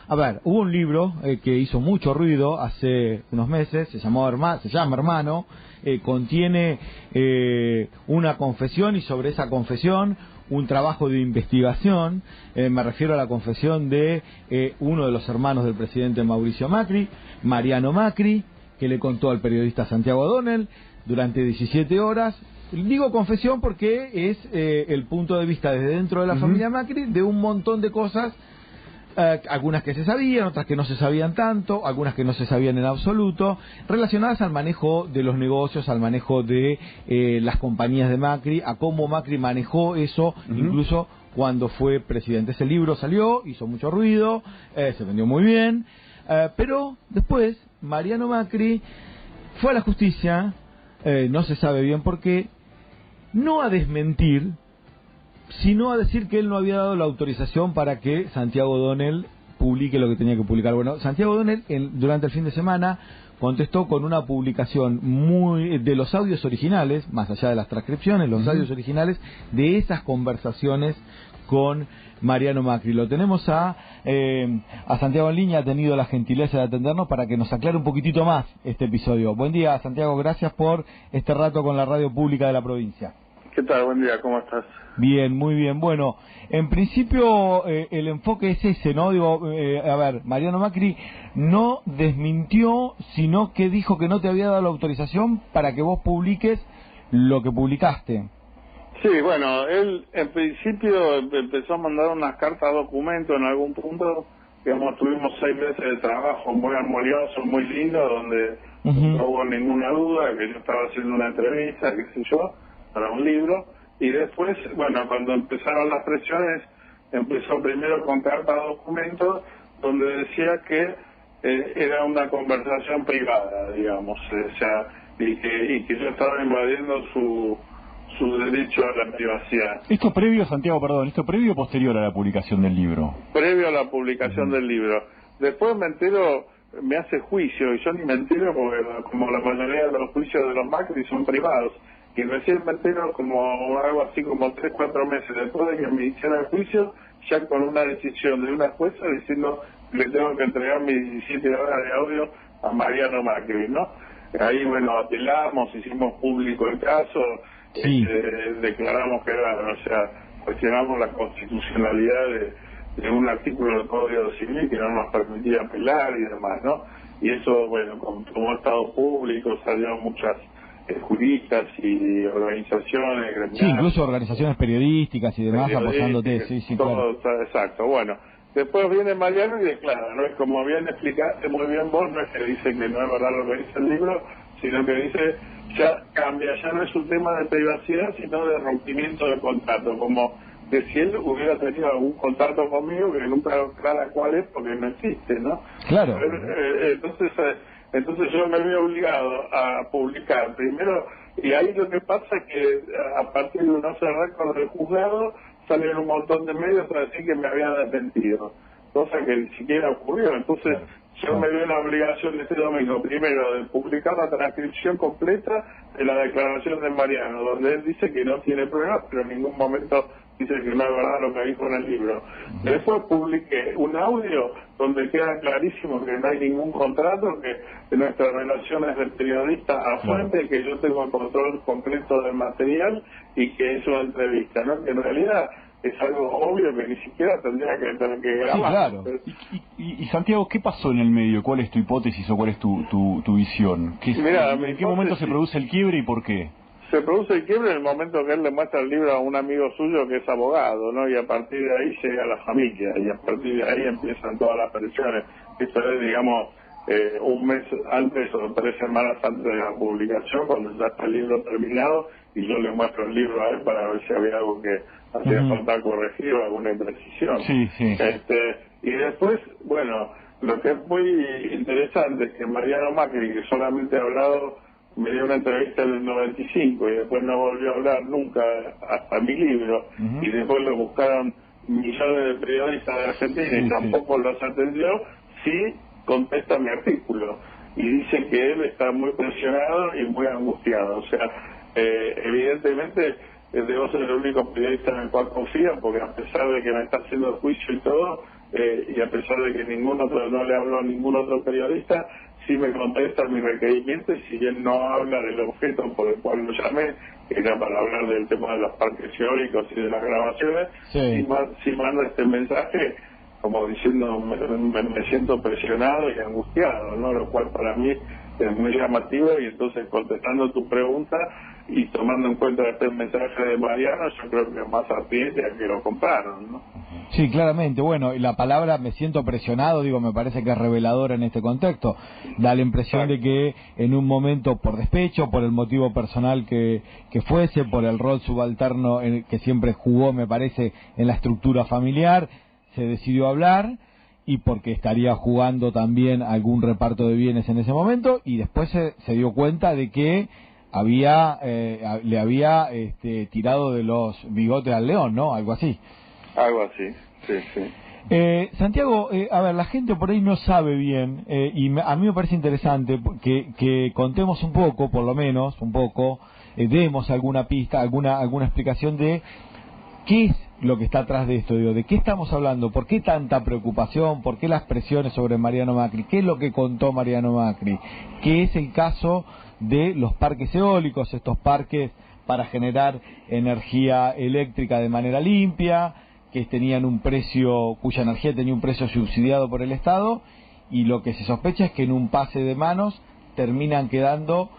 A ver, hubo un libro que hizo mucho ruido hace unos meses, se llama Hermano, contiene una confesión y sobre esa confesión un trabajo de investigación. Me refiero a la confesión de uno de los hermanos del presidente Mauricio Macri, Mariano Macri, que le contó al periodista Santiago O'Donnell durante 17 horas. Digo confesión porque es el punto de vista desde dentro de la familia Macri de un montón de cosas, algunas que se sabían, otras que no se sabían tanto, algunas que no se sabían en absoluto, relacionadas al manejo de los negocios, al manejo de las compañías de Macri, a cómo Macri manejó eso, incluso cuando fue presidente. Ese libro salió, hizo mucho ruido, se vendió muy bien, pero después Mariano Macri fue a la justicia, no se sabe bien por qué, no a desmentir, sino a decir que él no había dado la autorización para que Santiago O'Donnell publique lo que tenía que publicar. Bueno, Santiago O'Donnell durante el fin de semana contestó con una publicación de los audios originales, más allá de las transcripciones, los audios originales de esas conversaciones con Mariano Macri. Lo tenemos a Santiago en línea, ha tenido la gentileza de atendernos para que nos aclare un poquitito más este episodio. Buen día, Santiago, gracias por este rato con la radio pública de la provincia. ¿Qué tal? Buen día, ¿cómo estás? Bien, muy bien. Bueno, en principio el enfoque es ese, ¿no? Digo, a ver, Mariano Macri no desmintió, sino que dijo que no te había dado la autorización para que vos publiques lo que publicaste. Sí, bueno, él en principio empezó a mandar unas cartas documento en algún punto. Digamos, tuvimos 6 meses de trabajo muy armonioso, muy lindo, donde no hubo ninguna duda que yo estaba haciendo una entrevista, qué sé yo, para un libro. Y después, bueno, cuando empezaron las presiones, empezó primero con cartas documento, donde decía que era una conversación privada, digamos, o sea, y que yo estaba invadiendo su derecho a la privacidad. ¿Esto previo, Santiago, perdón, esto previo o posterior a la publicación del libro? Previo a la publicación del libro. Después me entero, me hace juicio, y yo ni me entero porque como la mayoría de los juicios de los Macri son privados, y recién me entero como algo así como 3 o 4 meses después de que me hiciera el juicio, ya con una decisión de una jueza diciendo que le tengo que entregar mis 17 horas de audio a Mariano Macri, ¿no? Ahí, bueno, apelamos, hicimos público el caso, declaramos que era, o sea, cuestionamos la constitucionalidad de un artículo del Código Civil que no nos permitía apelar y demás, ¿no? Y eso, bueno, como estado público, salieron muchas juristas y organizaciones gremiales. Sí, incluso organizaciones periodísticas y demás apoyándote, todo, claro. Exacto, bueno. Después viene Mariano y declara, ¿no? Es como bien explicaste muy bien vos, no es que dice que no es verdad lo que dice el libro, sino que dice, ya cambia, ya no es un tema de privacidad, sino de rompimiento de contrato, como que si él hubiera tenido algún contrato conmigo, que nunca aclara cuál es, porque no existe, ¿no? Claro. Entonces yo me vi obligado a publicar primero, y ahí lo que pasa es que a partir de no cerrar con el juzgado salieron un montón de medios para decir que me habían arrepentido, cosa que ni siquiera ocurrió. Entonces yo me vi la obligación este domingo primero de publicar la transcripción completa de la declaración de Mariano, donde él dice que no tiene pruebas, pero en ningún momento dice que no es verdad lo que dijo en el libro. Después publiqué un audio donde queda clarísimo que no hay ningún contrato, que nuestra relación es de periodista a fuente, que yo tengo el control completo del material y que es una entrevista, ¿no? Que en realidad es algo obvio que ni siquiera tendría que tener que grabar. Sí, claro. Y Santiago, ¿qué pasó en el medio? ¿Cuál es tu hipótesis o cuál es tu visión? ¿En qué momento se produce el quiebre y por qué? Se produce el quiebre en el momento que él le muestra el libro a un amigo suyo que es abogado, ¿no? Y a partir de ahí llega la familia, y a partir de ahí empiezan todas las presiones. Esto es, digamos, un mes antes o 3 semanas antes de la publicación, cuando ya está el libro terminado, y yo le muestro el libro a él para ver si había algo que hacía falta corregir o alguna imprecisión. Y después, bueno, lo que es muy interesante es que Mariano Macri, que solamente ha hablado, me dio una entrevista en el 95 y después no volvió a hablar nunca hasta mi libro, y después lo buscaron millones de periodistas de Argentina y tampoco los atendió, sí contesta mi artículo y dice que él está muy presionado y muy angustiado. O sea, evidentemente debo ser el único periodista en el cual confía, porque a pesar de que me está haciendo el juicio y todo, y a pesar de que ningún otro, no le habló a ningún otro periodista, sí me contesta mi requerimiento, y si bien no habla del objeto por el cual lo llamé, que era para hablar del tema de los parques eólicos y de las grabaciones, sí manda este mensaje como diciendo me siento presionado y angustiado, ¿no? Lo cual para mí es muy llamativo, y entonces contestando tu pregunta y tomando en cuenta este mensaje de Mariano, yo creo que más ardiente a que lo compraron, ¿no? Sí, claramente. Bueno, y la palabra me siento presionado, digo, me parece que es reveladora en este contexto. Da la impresión de que en un momento, por despecho, por el motivo personal que fuese, por el rol subalterno que siempre jugó, me parece, en la estructura familiar, se decidió hablar, y porque estaría jugando también algún reparto de bienes en ese momento, y después se dio cuenta de que le había tirado de los bigotes al león, ¿no? Algo así. Algo así, sí. Santiago, a ver, la gente por ahí no sabe bien, y a mí me parece interesante que contemos un poco, por lo menos, demos alguna pista, alguna explicación de qué es lo que está atrás de esto, digo, de qué estamos hablando, por qué tanta preocupación, por qué las presiones sobre Mariano Macri, qué es lo que contó Mariano Macri, qué es el caso de los parques eólicos, estos parques para generar energía eléctrica de manera limpia, que tenían un precio, cuya energía tenía un precio subsidiado por el Estado, y lo que se sospecha es que en un pase de manos terminan quedando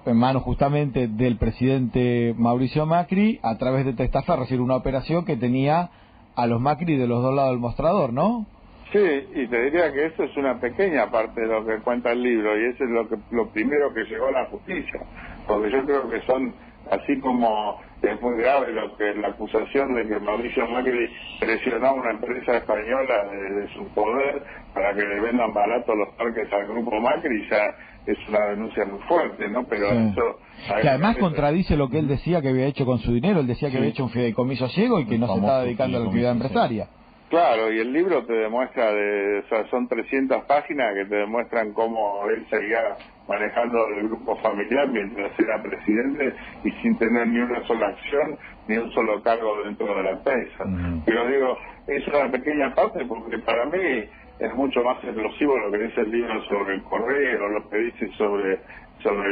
en manos justamente del presidente Mauricio Macri a través de Testaferro, es decir, una operación que tenía a los Macri de los dos lados del mostrador, ¿no? Sí, y te diría que eso es una pequeña parte de lo que cuenta el libro, y eso es lo primero que llegó a la justicia, porque yo creo que son, así como es muy grave la acusación de que Mauricio Macri presionó a una empresa española de su poder para que le vendan barato los parques al grupo Macri, ya es una denuncia muy fuerte, ¿no? Pero eso... Que además contradice lo que él decía que había hecho con su dinero. Él decía que había hecho un fideicomiso ciego y que no se estaba dedicando a la actividad empresaria. Claro, y el libro te demuestra, o sea, son 300 páginas que te demuestran cómo él seguía manejando el grupo familiar mientras era presidente y sin tener ni una sola acción, ni un solo cargo dentro de la empresa. Pero digo, es una pequeña parte porque para mí es mucho más explosivo lo que dice el libro sobre el correo, lo que dice sobre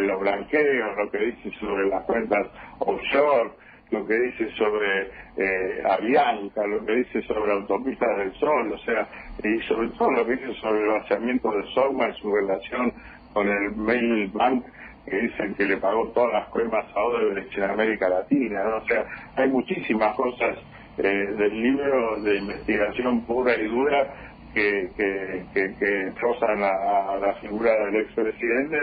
los blanqueos, lo que dice sobre las cuentas offshore, lo que dice sobre Avianca, lo que dice sobre Autopistas del Sol, o sea, y sobre todo lo que dice sobre el vaciamiento de Sogma y su relación con el Mail Bank, que dicen que le pagó todas las coimas a Odebrecht en América Latina, ¿no? O sea, hay muchísimas cosas del libro de investigación pura y dura que rozan a la figura del expresidente,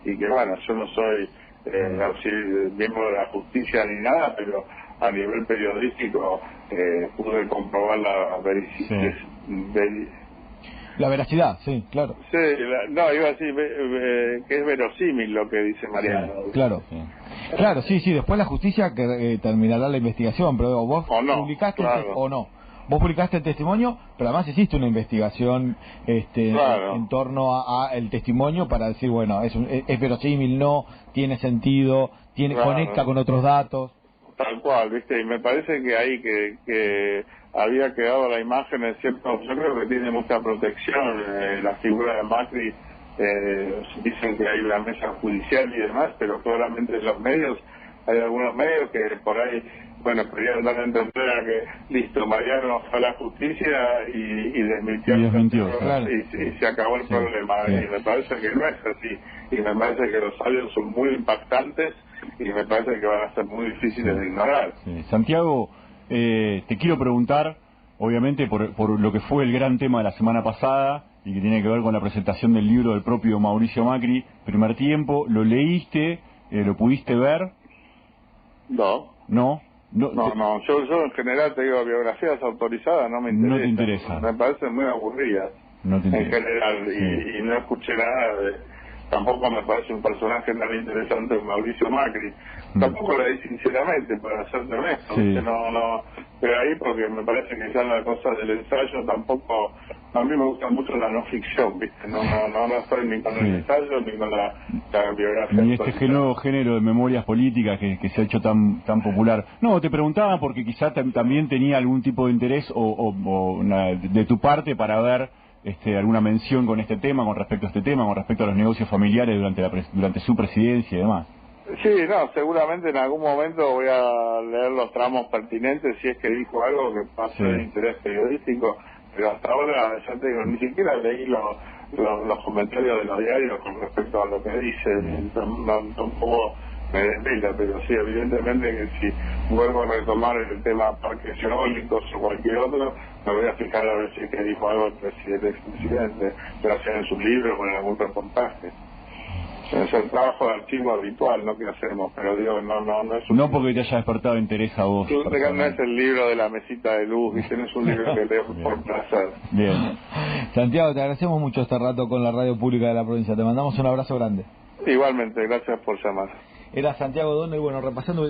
y que bueno, yo no soy así miembro de la justicia ni nada, pero a nivel periodístico pude comprobar la veracidad, sí, claro. Sí, no, iba a decir que es verosímil lo que dice Mariano. Sí, claro, claro, sí, después la justicia que terminará la investigación, pero vos publicaste o no. Vos publicaste el testimonio, pero además hiciste una investigación en torno a el testimonio para decir, bueno, es verosímil, no, tiene sentido, conecta con otros datos. Tal cual, ¿viste? Y me parece que ahí que había quedado la imagen en cierto... Yo creo que tiene mucha protección la figura de Macri. Dicen que hay una mesa judicial y demás, pero claramente en los medios, hay algunos medios que por ahí... Bueno, querían dar a entender a que, listo, Mariano fue a la justicia y desmintió, claro. y se acabó el problema. Y me parece que no es así. Y me parece que los audios son muy impactantes y me parece que van a ser muy difíciles de ignorar. Santiago, te quiero preguntar, obviamente, por lo que fue el gran tema de la semana pasada y que tiene que ver con la presentación del libro del propio Mauricio Macri. Primer tiempo, ¿lo leíste? ¿Lo pudiste ver? No. ¿No? No, yo en general te digo, biografías autorizadas no me interesan. No te interesa. Me parecen muy aburridas. No te interesa. En general, y no escuché nada tampoco me parece un personaje tan interesante como Mauricio Macri. Tampoco lo di sinceramente, para serte honesto, sí. no, pero ahí porque me parece que ya la cosa del ensayo tampoco, a mí me gusta mucho la no ficción, ¿viste? No estoy ni con el ensayo ni con la biografía. Ni este nuevo género de memorias políticas que se ha hecho tan popular. No, te preguntaba porque quizás también tenía algún tipo de interés de tu parte para ver alguna mención con este tema, con respecto a este tema, con respecto a los negocios familiares durante su presidencia y demás. Sí, no, seguramente en algún momento voy a leer los tramos pertinentes si es que dijo algo que pase de interés periodístico, pero hasta ahora, ya te digo, ni siquiera leí los comentarios de los diarios con respecto a lo que dice, tampoco me desvela, pero sí, evidentemente que si vuelvo a retomar el tema parques eólicos o cualquier otro, me voy a fijar a ver si es que dijo algo el expresidente, ya sea en su libro o en algún reportaje. Es el trabajo de archivo habitual, ¿no? Que hacemos, pero digo, no es un... No porque te haya despertado interés a vos. No es el libro de la mesita de luz, ¿viste? No es un libro que leo por placer. Bien. Santiago, te agradecemos mucho este rato con la radio pública de la provincia. Te mandamos un abrazo grande. Igualmente, gracias por llamar. Era Santiago Donda y bueno, repasando...